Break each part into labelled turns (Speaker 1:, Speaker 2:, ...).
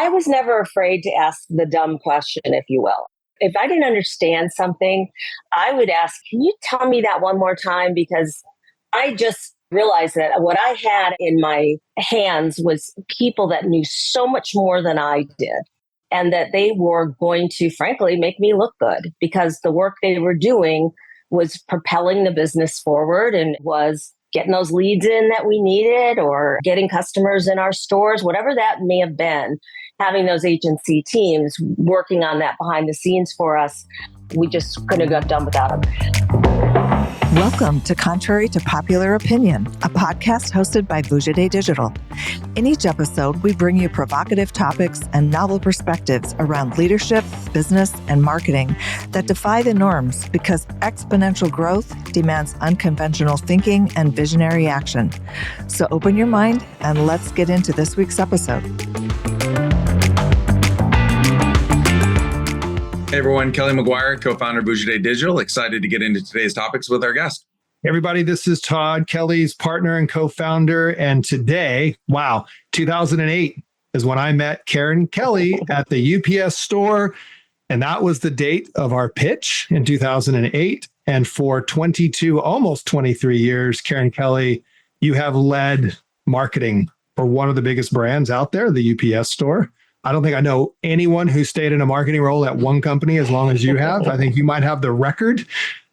Speaker 1: I was never afraid to ask the dumb question, if you will. If I didn't understand something, I would ask, can you tell me that one more time? Because I just realized that what I had in my hands was people that knew so much more than I did. And that they were going to, frankly, make me look good because the work they were doing was propelling the business forward and was getting those leads in that we needed or getting customers in our stores, whatever that may have been. Having those agency teams working on that behind the scenes for us, we just couldn't have done without them.
Speaker 2: Welcome to Contrary to Popular Opinion, a podcast hosted by Vujade Digital. In each episode, we bring you provocative topics and novel perspectives around leadership, business, and marketing that defy the norms because exponential growth demands unconventional thinking and visionary action. So open your mind and let's get into this week's episode.
Speaker 3: Hey everyone, Kelly McGuire, co-founder of Vujade Digital. Excited to get into today's topics with our guest.
Speaker 4: Hey everybody, this is Todd, Kelly's partner and co-founder. And today, 2008 is when I met Karen Kelly at the UPS store. And that was the date of our pitch in 2008. And for 22, almost 23 years, Karen Kelly, you have led marketing for one of the biggest brands out there, the UPS store. I don't think I know anyone who stayed in a marketing role at one company as long as you have. I think you might have the record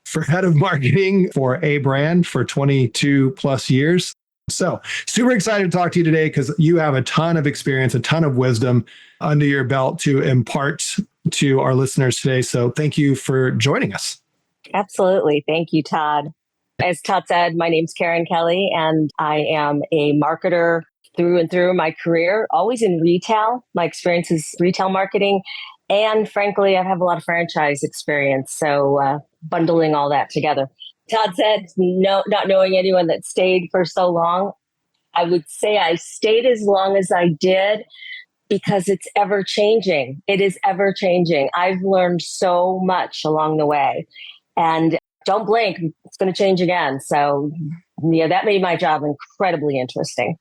Speaker 4: for head of marketing for a brand for 22 plus years. So super excited to talk to you today because you have a ton of experience, a ton of wisdom under your belt to impart to our listeners today. So thank you for joining us.
Speaker 1: Absolutely. Thank you, Todd. As Todd said, my name's Karen Kelly, and I am a marketer through and through my career, always in retail. My experience is retail marketing. And frankly, I have a lot of franchise experience. So bundling all that together. Todd said, no, not knowing anyone that stayed for so long, I would say I stayed as long as I did because it's ever changing. It is ever changing. I've learned so much along the way. And don't blink, it's going to change again. So that made my job incredibly interesting.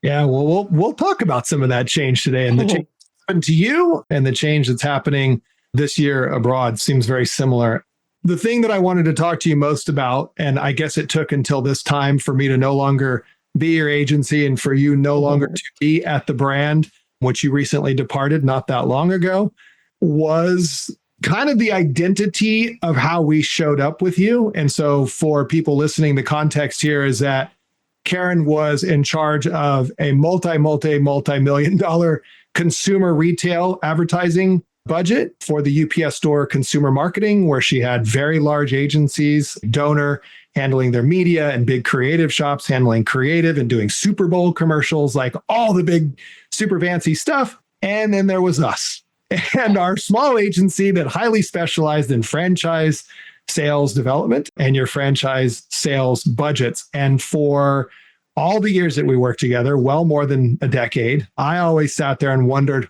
Speaker 4: Yeah, well, we'll talk about some of that change today and the change that's happened to you and the change that's happening this year abroad seems very similar. The thing that I wanted to talk to you most about, and I guess it took until this time for me to no longer be your agency and for you no longer to be at the brand, which you recently departed not that long ago, was kind of the identity of how we showed up with you. And so for people listening, the context here is that Karen was in charge of a multi-million dollar consumer retail advertising budget for the UPS store consumer marketing, where she had very large agencies, donor handling their media and big creative shops handling creative and doing Super Bowl commercials, like all the big super fancy stuff. And then there was us and our small agency that highly specialized in franchise sales development and your franchise sales budgets. And for all the years that we worked together, well more than a decade, I always sat there and wondered,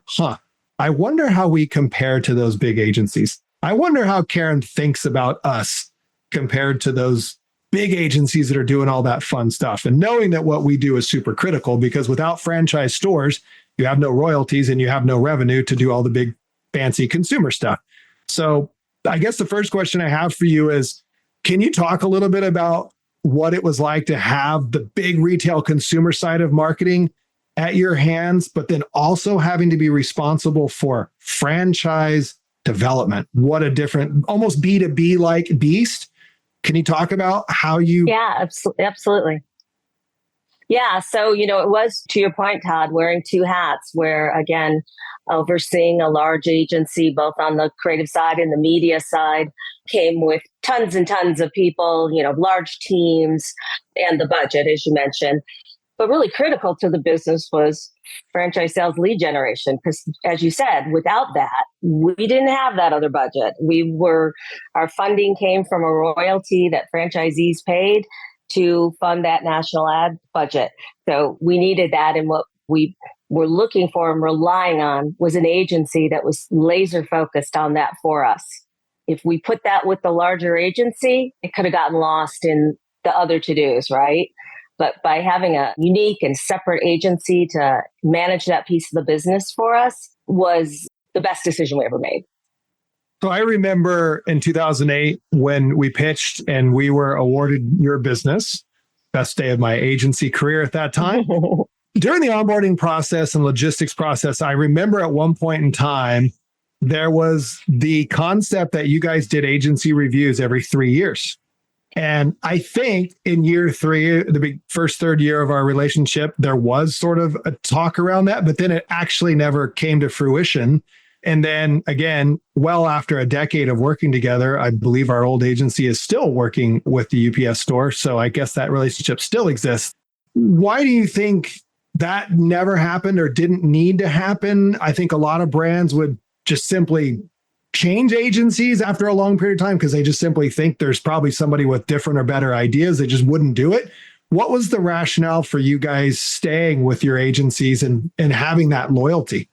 Speaker 4: I wonder how we compare to those big agencies. I wonder how Karen thinks about us compared to those big agencies that are doing all that fun stuff. And knowing that what we do is super critical because without franchise stores, you have no royalties and you have no revenue to do all the big fancy consumer stuff. So I guess the first question I have for you is, can you talk a little bit about what it was like to have the big retail consumer side of marketing at your hands, but then also having to be responsible for franchise development? What a different, almost B2B like beast. Can you talk about how you...
Speaker 1: Yeah, absolutely. Yeah. So, it was, to your point, Todd, wearing two hats where, again, overseeing a large agency, both on the creative side and the media side, came with tons and tons of people, large teams and the budget, as you mentioned. But really critical to the business was franchise sales lead generation. Because as you said, without that, we didn't have that other budget. Our funding came from a royalty that franchisees paid to fund that national ad budget. So we needed that. And what we were looking for and relying on was an agency that was laser focused on that for us. If we put that with the larger agency, it could have gotten lost in the other to-dos, right? But by having a unique and separate agency to manage that piece of the business for us was the best decision we ever made.
Speaker 4: So I remember in 2008 when we pitched and we were awarded your business, best day of my agency career at that time. During the onboarding process and logistics process, I remember at one point in time, there was the concept that you guys did agency reviews every 3 years. And I think in year 3, the first third year of our relationship, there was sort of a talk around that, but then it actually never came to fruition. And then again, well after a decade of working together, I believe our old agency is still working with the UPS store. So I guess that relationship still exists. Why do you think that never happened or didn't need to happen? I think a lot of brands would just simply change agencies after a long period of time because they just simply think there's probably somebody with different or better ideas. They just wouldn't do it. What was the rationale for you guys staying with your agencies and having that loyalty?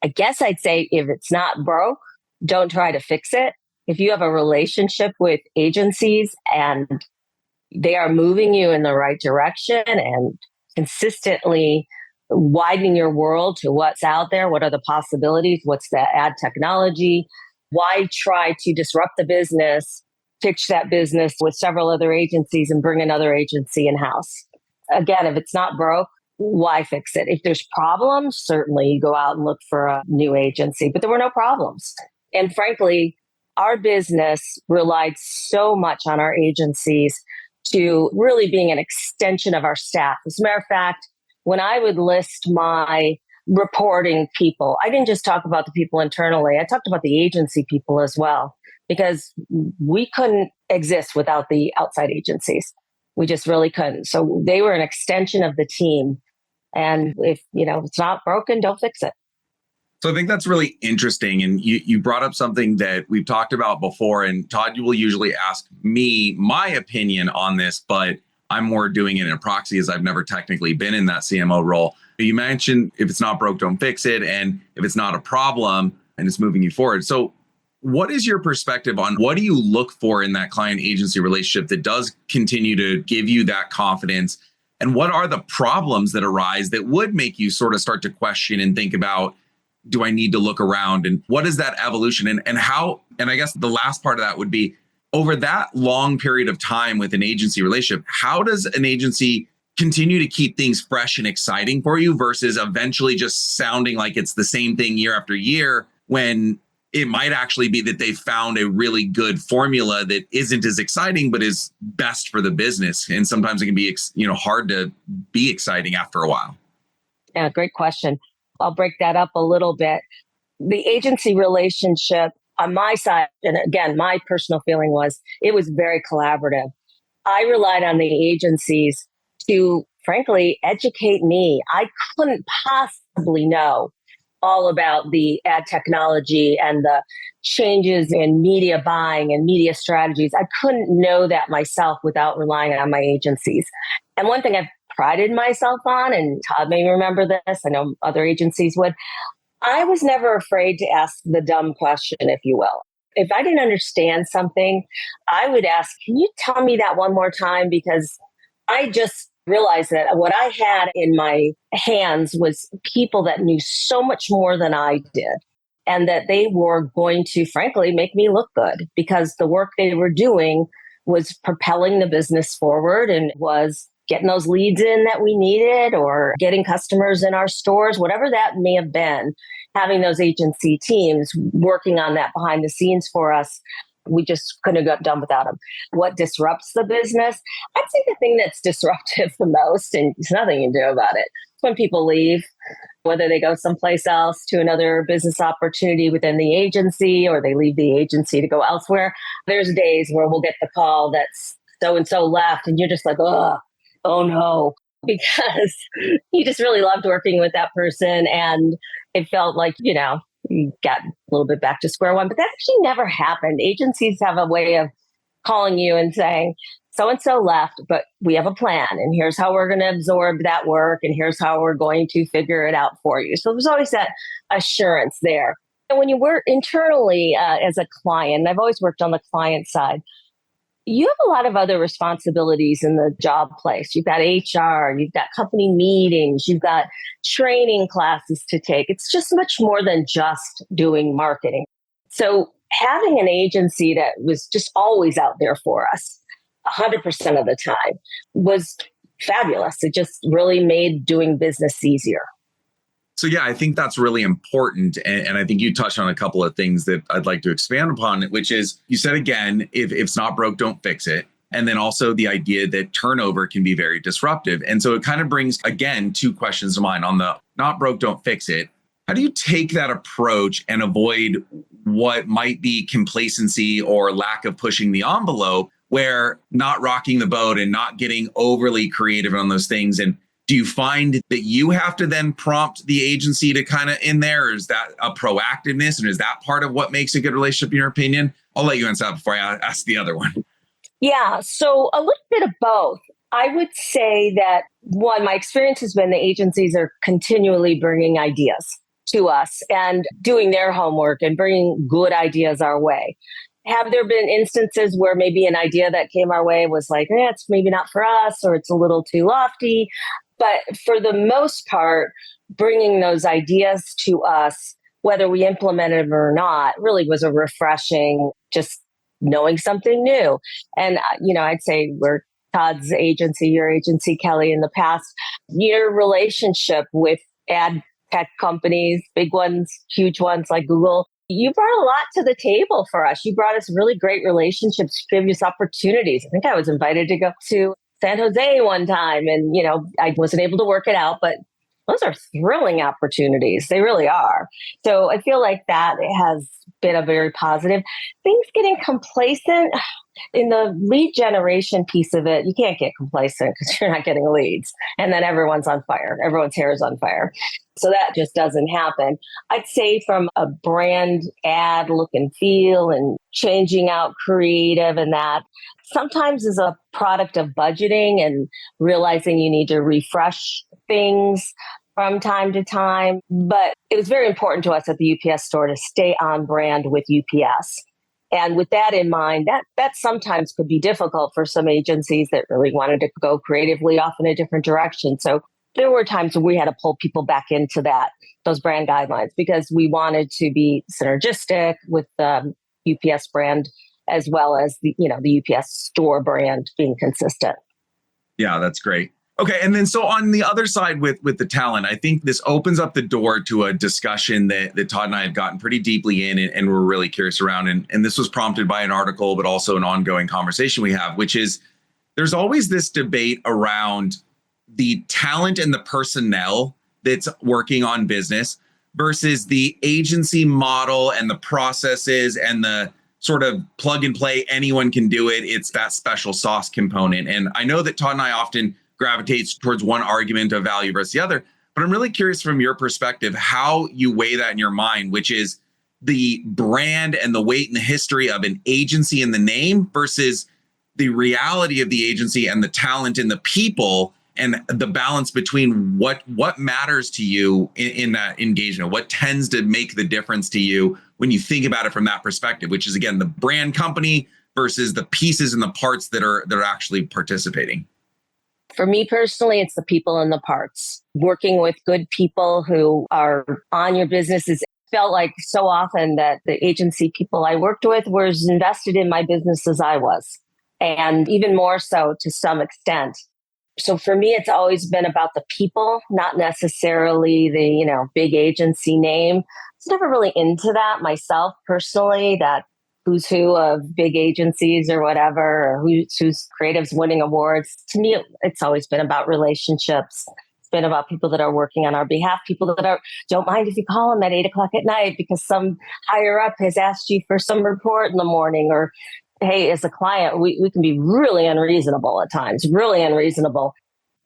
Speaker 1: I guess I'd say if it's not broke, don't try to fix it. If you have a relationship with agencies and they are moving you in the right direction and consistently widening your world to what's out there, what are the possibilities, what's the ad technology, why try to disrupt the business, pitch that business with several other agencies and bring another agency in-house? Again, if it's not broke, why fix it? If there's problems, certainly you go out and look for a new agency, but there were no problems. And frankly, our business relied so much on our agencies to really being an extension of our staff. As a matter of fact, when I would list my reporting people, I didn't just talk about the people internally. I talked about the agency people as well, because we couldn't exist without the outside agencies. We just really couldn't. So they were an extension of the team. And if, it's not broken, don't fix it.
Speaker 3: So I think that's really interesting. And you brought up something that we've talked about before. And Todd, you will usually ask me my opinion on this, but I'm more doing it in a proxy as I've never technically been in that CMO role. You mentioned if it's not broke, don't fix it. And if it's not a problem and it's moving you forward. So what is your perspective on what do you look for in that client agency relationship that does continue to give you that confidence? And what are the problems that arise that would make you sort of start to question and think about, do I need to look around? And what is that evolution and how? And I guess the last part of that would be over that long period of time with an agency relationship, how does an agency continue to keep things fresh and exciting for you versus eventually just sounding like it's the same thing year after year when it might actually be that they found a really good formula that isn't as exciting, but is best for the business. And sometimes it can be, hard to be exciting after a while.
Speaker 1: Yeah, great question. I'll break that up a little bit. The agency relationship on my side, and again, my personal feeling was it was very collaborative. I relied on the agencies to, frankly, educate me. I couldn't possibly know all about the ad technology and the changes in media buying and media strategies. I couldn't know that myself without relying on my agencies. And one thing I've prided myself on, and Todd may remember this, I know other agencies would, I was never afraid to ask the dumb question, if you will. If I didn't understand something, I would ask, can you tell me that one more time? Because I just realized that what I had in my hands was people that knew so much more than I did, and that they were going to, frankly, make me look good because the work they were doing was propelling the business forward and was getting those leads in that we needed or getting customers in our stores, whatever that may have been. Having those agency teams working on that behind the scenes for us, we just couldn't have got done without them. What disrupts the business? I'd say the thing that's disruptive the most, and there's nothing you can do about it, is when people leave, whether they go someplace else to another business opportunity within the agency or they leave the agency to go elsewhere. There's days where we'll get the call that's so-and-so left and you're just like, oh no, because you just really loved working with that person and it felt like, you got a little bit back to square one, but that actually never happened. Agencies have a way of calling you and saying, so-and-so left, but we have a plan and here's how we're going to absorb that work and here's how we're going to figure it out for you. So there's always that assurance there. And when you work internally as a client, and I've always worked on the client side, you have a lot of other responsibilities in the job place. You've got HR, you've got company meetings, you've got training classes to take. It's just much more than just doing marketing. So having an agency that was just always out there for us 100% of the time was fabulous. It just really made doing business easier.
Speaker 3: So yeah, I think that's really important. And I think you touched on a couple of things that I'd like to expand upon, which is you said, again, if it's not broke, don't fix it. And then also the idea that turnover can be very disruptive. And so it kind of brings, again, two questions to mind on the not broke, don't fix it. How do you take that approach and avoid what might be complacency or lack of pushing the envelope, where not rocking the boat and not getting overly creative on those things? And do you find that you have to then prompt the agency to kind of in there? Or is that a proactiveness? And is that part of what makes a good relationship, in your opinion? I'll let you answer that before I ask the other one.
Speaker 1: Yeah, so a little bit of both. I would say that one, my experience has been the agencies are continually bringing ideas to us and doing their homework and bringing good ideas our way. Have there been instances where maybe an idea that came our way was like, it's maybe not for us, or it's a little too lofty? But for the most part, bringing those ideas to us, whether we implemented them or not, really was a refreshing, just knowing something new. And, I'd say we're Todd's agency, your agency, Kelly, in the past, your relationship with ad tech companies, big ones, huge ones like Google, you brought a lot to the table for us. You brought us really great relationships, previous opportunities. I think I was invited to go to San Jose one time and, I wasn't able to work it out, but those are thrilling opportunities. They really are. So I feel like that has been a very positive. Things getting complacent in the lead generation piece of it, you can't get complacent because you're not getting leads. And then everyone's on fire. Everyone's hair is on fire. So that just doesn't happen. I'd say from a brand ad look and feel and changing out creative and that sometimes is a product of budgeting and realizing you need to refresh things from time to time. But it was very important to us at the UPS store to stay on brand with UPS. And with that in mind, that sometimes could be difficult for some agencies that really wanted to go creatively off in a different direction. So there were times when we had to pull people back into those brand guidelines because we wanted to be synergistic with the UPS brand as well as the UPS store brand being consistent.
Speaker 3: Yeah, that's great. Okay. And then so on the other side with the talent, I think this opens up the door to a discussion that Todd and I have gotten pretty deeply in and we're really curious around. And this was prompted by an article, but also an ongoing conversation we have, which is there's always this debate around the talent and the personnel that's working on business versus the agency model and the processes and the sort of plug and play, anyone can do it. It's that special sauce component. And I know that Todd and I often gravitates towards one argument of value versus the other, but I'm really curious from your perspective, how you weigh that in your mind, which is the brand and the weight and the history of an agency in the name versus the reality of the agency and the talent and the people and the balance between what matters to you in that engagement, what tends to make the difference to you when you think about it from that perspective, which is, again, the brand company versus the pieces and the parts that are actually participating.
Speaker 1: For me personally, it's the people and the parts. Working with good people who are on your business is felt like so often that the agency people I worked with was invested in my business as I was, and even more so to some extent. So for me, it's always been about the people, not necessarily the, big agency name. I was never really into that myself personally, that who's who of big agencies or whatever, or who's creatives winning awards. To me, it's always been about relationships. It's been about people that are working on our behalf, people that don't mind if you call them at 8:00 at night because some higher up has asked you for some report in the morning, or hey, as a client, we can be really unreasonable at times, really unreasonable.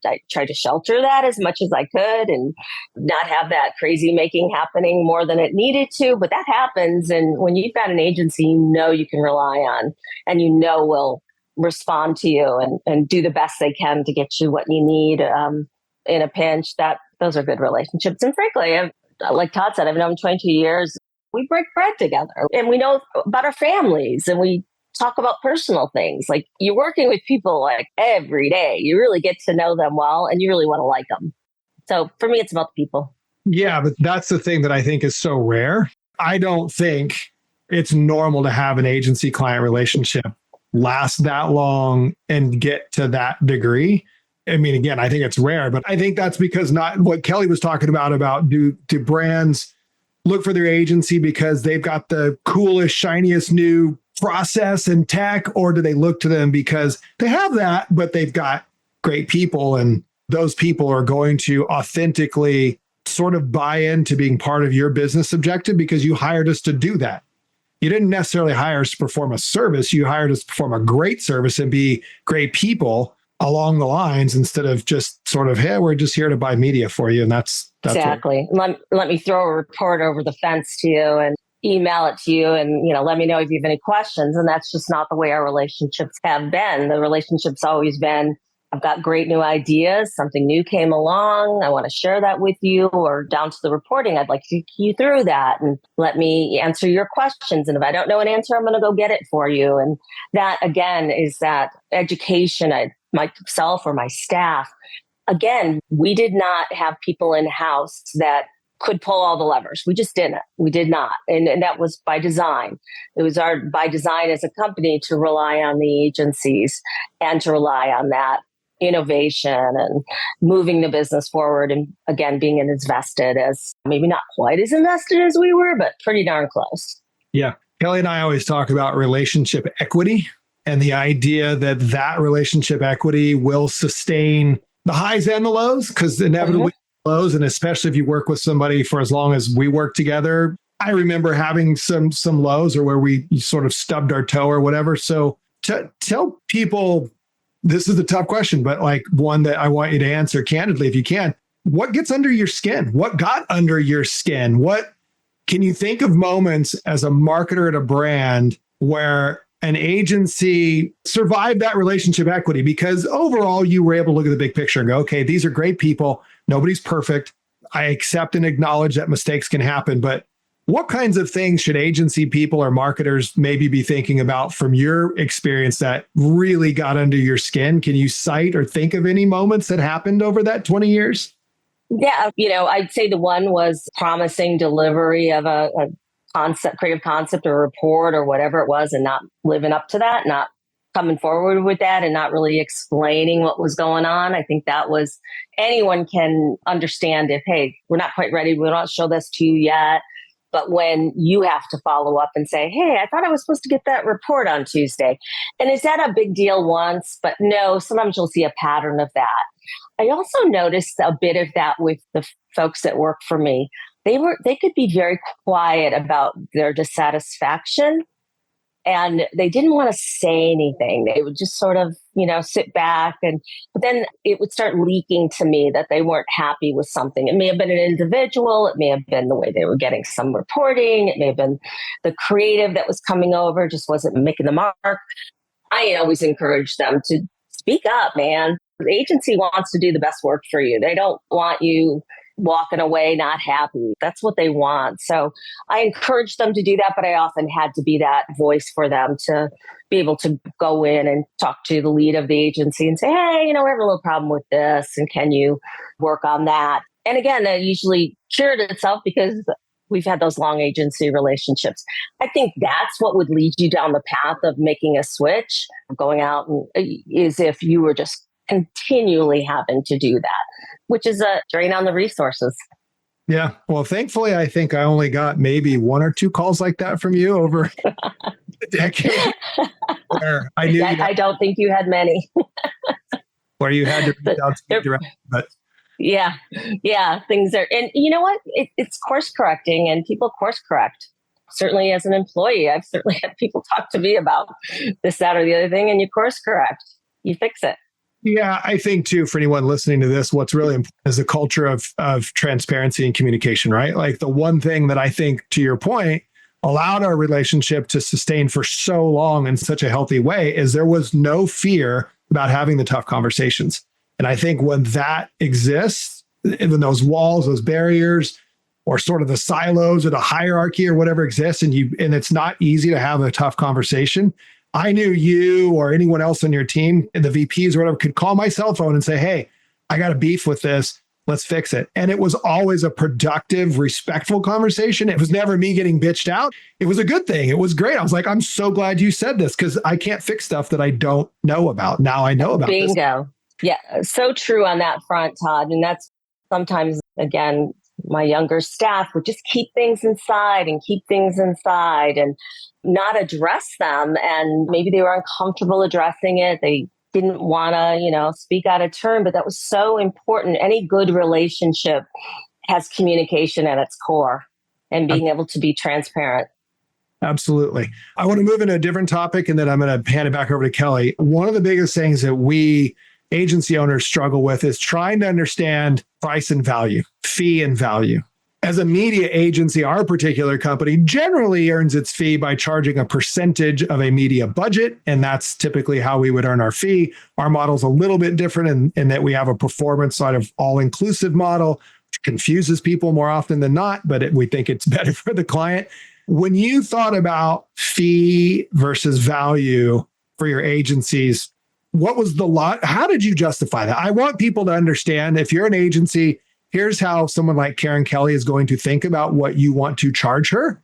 Speaker 1: I tried to shelter that as much as I could and not have that crazy making happening more than it needed to. But that happens. And when you've got an agency, you can rely on and will respond to you and do the best they can to get you what you need in a pinch, those are good relationships. And frankly, like Todd said, I've known 22 years. We break bread together and we know about our families and we talk about personal things. Like you're working with people like every day. You really get to know them well and you really want to like them. So for me, it's about the people.
Speaker 4: Yeah, but that's the thing that I think is so rare. I don't think it's normal to have an agency client relationship last that long and get to that degree. I mean, again, I think it's rare, but I think that's because not what Kelly was talking about do brands look for their agency because they've got the coolest, shiniest new process and tech, or do they look to them because they have that, but they've got great people and those people are going to authentically sort of buy into being part of your business objective because you hired us to do that. You didn't necessarily hire us to perform a service. You hired us to perform a great service and be great people along the lines instead of just sort of, hey, we're just here to buy media for you. And that's
Speaker 1: exactly. Let me throw a report over the fence to you and email it to you and, let me know if you have any questions. And that's just not the way our relationships have been. The relationship's always been, I've got great new ideas. Something new came along. I want to share that with you, or down to the reporting. I'd like to take you through that and let me answer your questions. And if I don't know an answer, I'm going to go get it for you. And that, again, is that education, myself or my staff. Again, we did not have people in-house that could pull all the levers. We just didn't. We did not. And that was by design. It was by design as a company to rely on the agencies and to rely on that innovation and moving the business forward. And again, being as invested as, maybe not quite as invested as we were, but pretty darn close.
Speaker 4: Yeah. Kelly and I always talk about relationship equity and the idea that that relationship equity will sustain the highs and the lows, because inevitably lows, and especially if you work with somebody for as long as we work together. I remember having some lows or where we sort of stubbed our toe or whatever. So to tell people, this is a tough question, but like one that I want you to answer candidly if you can. What gets under your skin? What got under your skin? What can you think of moments as a marketer at a brand where an agency survived that relationship equity because overall you were able to look at the big picture and go, okay, these are great people. Nobody's perfect. I accept and acknowledge that mistakes can happen, but what kinds of things should agency people or marketers maybe be thinking about from your experience that really got under your skin? Can you cite or think of any moments that happened over that 20 years?
Speaker 1: Yeah, I'd say the one was promising delivery of a creative concept or report or whatever it was and not living up to that, not coming forward with that and not really explaining what was going on. I think that was, anyone can understand if, hey, we're not quite ready. We don't show this to you yet. But when you have to follow up and say, hey, I thought I was supposed to get that report on Tuesday. And is that a big deal once? But no, sometimes you'll see a pattern of that. I also noticed a bit of that with the folks that work for me. They could be very quiet about their dissatisfaction. And they didn't want to say anything. They would just sort of, sit back. But then it would start leaking to me that they weren't happy with something. It may have been an individual. It may have been the way they were getting some reporting. It may have been the creative that was coming over, just wasn't making the mark. I always encourage them to speak up, man. The agency wants to do the best work for you. They don't want you walking away not happy. That's what they want. So I encouraged them to do that, but I often had to be that voice for them to be able to go in and talk to the lead of the agency and say, hey, we have a little problem with this, and can you work on that? And again, that usually cured itself because we've had those long agency relationships. I think that's what would lead you down the path of making a switch, going out, is if you were just continually having to do that, which is a drain on the resources.
Speaker 4: Yeah. Well, thankfully, I think I only got maybe one or two calls like that from you over a decade. Where I knew
Speaker 1: I don't think you had many.
Speaker 4: Where you had to reach out to me directly. But
Speaker 1: yeah, things are, and you know what? It's course correcting, and people course correct. Certainly, as an employee, I've certainly had people talk to me about this, that, or the other thing, and you course correct. You fix it.
Speaker 4: Yeah, I think too, for anyone listening to this, what's really important is a culture of transparency and communication, right? Like the one thing that I think, to your point, allowed our relationship to sustain for so long in such a healthy way is there was no fear about having the tough conversations. And I think when that exists, when those walls, those barriers, or sort of the silos or the hierarchy or whatever exists, and it's not easy to have a tough conversation, I knew you or anyone else on your team, the VPs or whatever, could call my cell phone and say, hey, I got a beef with this. Let's fix it. And it was always a productive, respectful conversation. It was never me getting bitched out. It was a good thing. It was great. I was like, I'm so glad you said this because I can't fix stuff that I don't know about. Now I know about this.
Speaker 1: Bingo. Yeah, so true on that front, Todd. And that's sometimes, again, my younger staff would just keep things inside and not address them. And maybe they were uncomfortable addressing it. They didn't want to, speak out of turn, but that was so important. Any good relationship has communication at its core and being able to be transparent.
Speaker 4: Absolutely. I want to move into a different topic and then I'm going to hand it back over to Kelly. One of the biggest things that we agency owners struggle with is trying to understand price and value, fee and value. As a media agency, our particular company generally earns its fee by charging a percentage of a media budget. And that's typically how we would earn our fee. Our model's a little bit different in that we have a performance sort of all-inclusive model, which confuses people more often than not, but we think it's better for the client. When you thought about fee versus value for your agencies, what was the lot? How did you justify that? I want people to understand if you're an agency, here's how someone like Karen Kelly is going to think about what you want to charge her.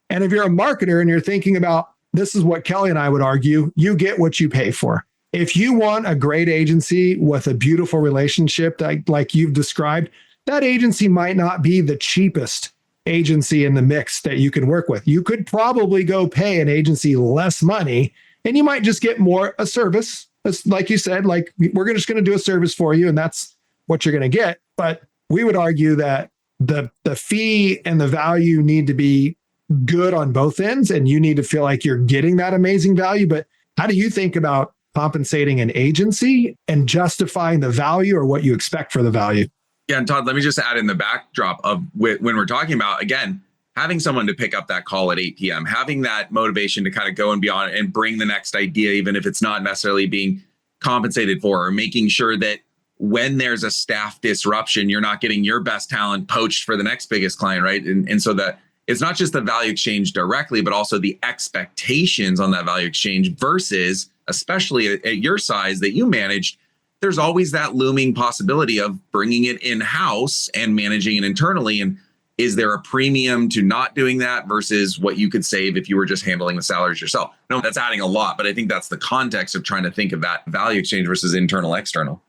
Speaker 4: And if you're a marketer and you're thinking about, this is what Kelly and I would argue, you get what you pay for. If you want a great agency with a beautiful relationship like you've described, that agency might not be the cheapest agency in the mix that you can work with. You could probably go pay an agency less money and you might just get more a service. It's like you said, like we're just going to do a service for you and that's what you're going to get. But we would argue that the fee and the value need to be good on both ends and you need to feel like you're getting that amazing value. But how do you think about compensating an agency and justifying the value or what you expect for the value?
Speaker 3: Yeah, and Todd, let me just add in the backdrop of when we're talking about, again, having someone to pick up that call at 8 p.m., having that motivation to kind of go and beyond and bring the next idea, even if it's not necessarily being compensated for, or making sure that when there's a staff disruption, you're not getting your best talent poached for the next biggest client, right? And so that it's not just the value exchange directly, but also the expectations on that value exchange versus, especially at your size that you managed, there's always that looming possibility of bringing it in-house and managing it internally. And is there a premium to not doing that versus what you could save if you were just handling the salaries yourself? No, that's adding a lot, but I think that's the context of trying to think of that value exchange versus internal, external.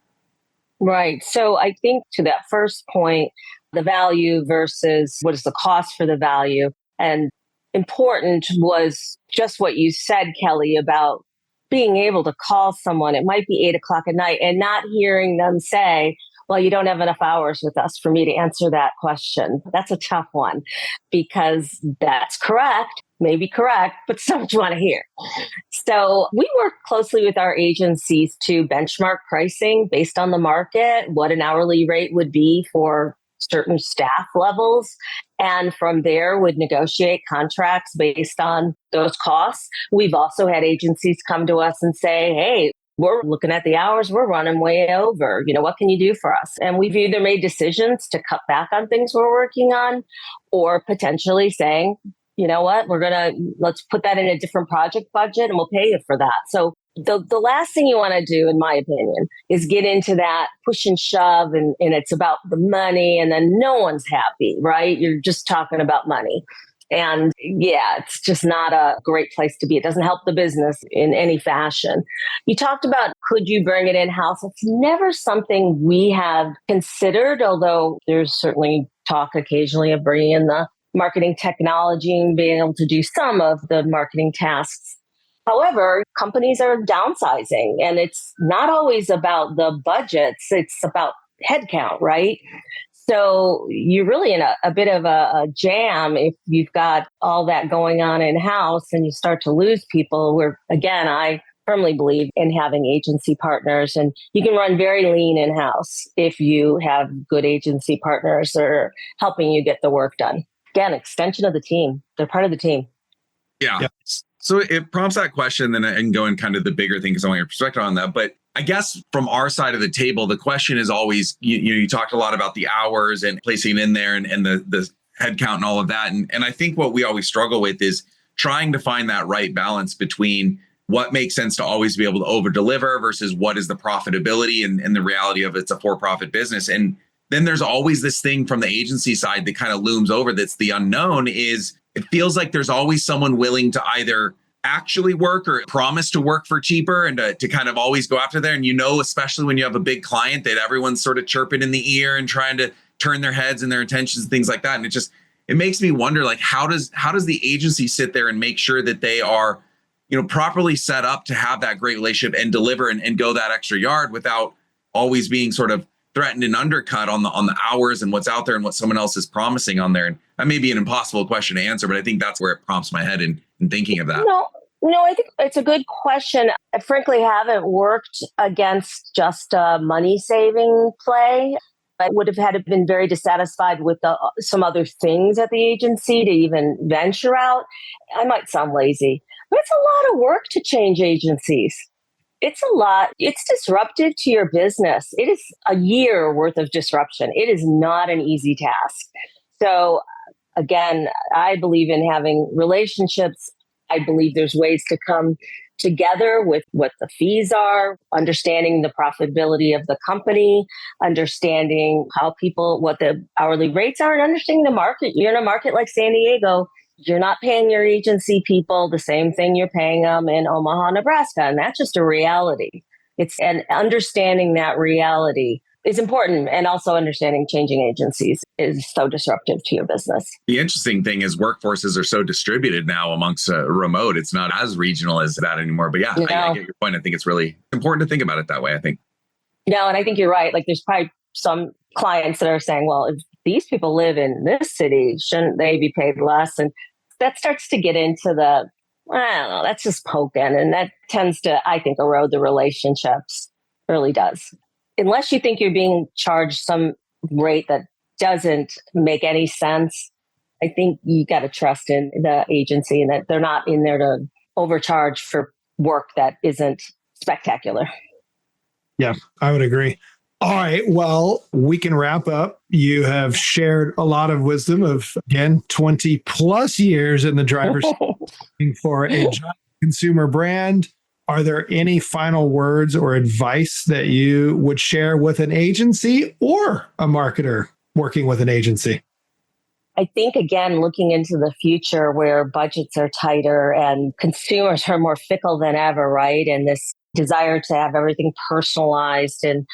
Speaker 1: Right. So I think to that first point, the value versus what is the cost for the value. And important was just what you said, Kelly, about being able to call someone. It might be 8 o'clock at night and not hearing them say, well, you don't have enough hours with us for me to answer that question. That's a tough one because that's correct, maybe correct, but so what you want to hear. So we work closely with our agencies to benchmark pricing based on the market, what an hourly rate would be for certain staff levels. And from there would negotiate contracts based on those costs. We've also had agencies come to us and say, hey, we're looking at the hours, we're running way over. What can you do for us? And we've either made decisions to cut back on things we're working on or potentially saying, you know what, let's put that in a different project budget and we'll pay you for that. So the last thing you want to do, in my opinion, is get into that push and shove and it's about the money and then no one's happy, right? You're just talking about money. And yeah, it's just not a great place to be. It doesn't help the business in any fashion. You talked about, could you bring it in-house? It's never something we have considered, although there's certainly talk occasionally of bringing in the marketing technology and being able to do some of the marketing tasks. However, companies are downsizing and it's not always about the budgets. It's about headcount, right? So you're really in a bit of a jam if you've got all that going on in-house and you start to lose people. Again, I firmly believe in having agency partners, and you can run very lean in-house if you have good agency partners that are helping you get the work done. Again, extension of the team. They're part of the team.
Speaker 3: Yeah. Yep. So it prompts that question, then I can go in kind of the bigger thing because I want your perspective on that. But I guess from our side of the table, the question is always, you talked a lot about the hours and placing it in there and the headcount and all of that. And I think what we always struggle with is trying to find that right balance between what makes sense to always be able to over deliver versus what is the profitability and the reality of it's a for-profit business. And then there's always this thing from the agency side that kind of looms over that's the unknown is it feels like there's always someone willing to either actually work or promise to work for cheaper and to kind of always go after there. And especially when you have a big client that everyone's sort of chirping in the ear and trying to turn their heads and their attentions and things like that. And it makes me wonder, like, how does the agency sit there and make sure that they are properly set up to have that great relationship and deliver and go that extra yard without always being sort of threatened and undercut on the hours and what's out there and what someone else is promising on there. And that may be an impossible question to answer, but I think that's where it prompts my head in thinking of that.
Speaker 1: No, I think it's a good question. I frankly haven't worked against just a money saving play. I would have had to been very dissatisfied with some other things at the agency to even venture out. I might sound lazy, but it's a lot of work to change agencies. It's a lot. It's disruptive to your business. It is a year worth of disruption. It is not an easy task. So again, I believe in having relationships. I believe there's ways to come together with what the fees are, understanding the profitability of the company, understanding what the hourly rates are, and understanding the market. You're in a market like San Diego. You're not paying your agency people the same thing you're paying them in Omaha, Nebraska. And that's just a reality. And understanding that reality is important. And also understanding changing agencies is so disruptive to your business.
Speaker 3: The interesting thing is workforces are so distributed now amongst remote. It's not as regional as that anymore. But yeah, I get your point. I think it's really important to think about it that way, I think.
Speaker 1: No, and I think you're right. Like there's probably some clients that are saying, well, if these people live in this city, shouldn't they be paid less? And that starts to get into I don't know, that's just poking. And that tends to, I think, erode the relationships. It really does. Unless you think you're being charged some rate that doesn't make any sense, I think you got to trust in the agency and that they're not in there to overcharge for work that isn't spectacular.
Speaker 4: Yeah, I would agree. All right. Well, we can wrap up. You have shared a lot of wisdom of, again, 20 plus years in the driver's seat for a giant consumer brand. Are there any final words or advice that you would share with an agency or a marketer working with an agency?
Speaker 1: I think, again, looking into the future where budgets are tighter and consumers are more fickle than ever, right? And this desire to have everything personalized and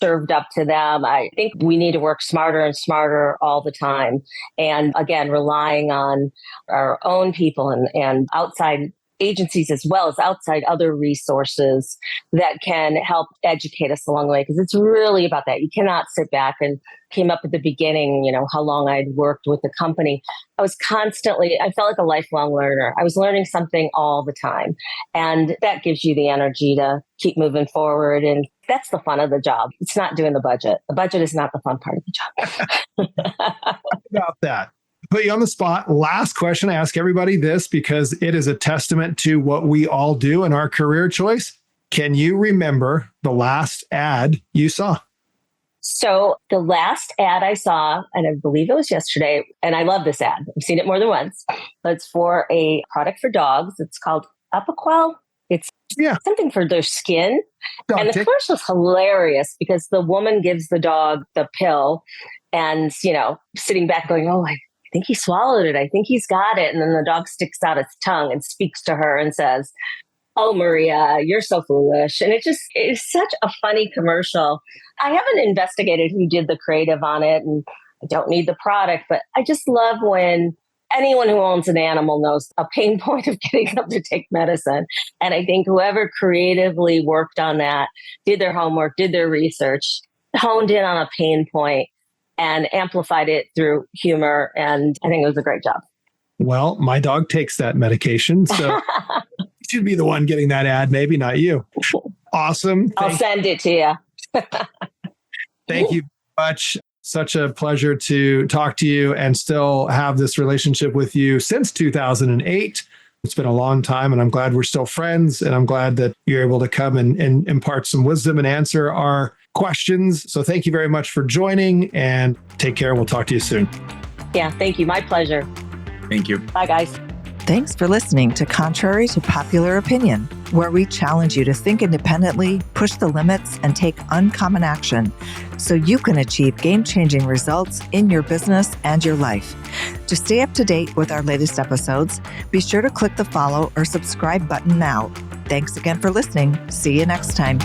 Speaker 1: served up to them. I think we need to work smarter and smarter all the time. And again, relying on our own people and outside agencies as well as outside other resources that can help educate us along the way. Because it's really about that. You cannot sit back and came up at the beginning, how long I'd worked with the company. I felt like a lifelong learner. I was learning something all the time. And that gives you the energy to keep moving forward. And that's the fun of the job. It's not doing the budget. The budget is not the fun part of the job.
Speaker 4: About that. Put you on the spot. Last question. I ask everybody this because it is a testament to what we all do in our career choice. Can you remember the last ad you saw?
Speaker 1: So the last ad I saw, and I believe it was yesterday, and I love this ad. I've seen it more than once. But it's for a product for dogs. It's called Apoquel. It's something for their skin. And the commercial is hilarious because the woman gives the dog the pill and, sitting back going, oh, I think he swallowed it. I think he's got it. And then the dog sticks out its tongue and speaks to her and says, oh, Maria, you're so foolish. And it's such a funny commercial. I haven't investigated who did the creative on it and I don't need the product, but I just love when anyone who owns an animal knows a pain point of getting them to take medicine. And I think whoever creatively worked on that, did their homework, did their research, honed in on a pain point and amplified it through humor. And I think it was a great job.
Speaker 4: Well, my dog takes that medication, so should be the one getting that ad, maybe not you. Awesome.
Speaker 1: I'll send it to you.
Speaker 4: Thank you very much. Such a pleasure to talk to you and still have this relationship with you since 2008. It's been a long time and I'm glad we're still friends and I'm glad that you're able to come and impart some wisdom and answer our questions. So thank you very much for joining and take care. We'll talk to you soon.
Speaker 1: Yeah, thank you. My pleasure.
Speaker 3: Thank you.
Speaker 1: Bye, guys.
Speaker 2: Thanks for listening to Contrary to Popular Opinion, where we challenge you to think independently, push the limits, and take uncommon action so you can achieve game-changing results in your business and your life. To stay up to date with our latest episodes, be sure to click the follow or subscribe button now. Thanks again for listening. See you next time.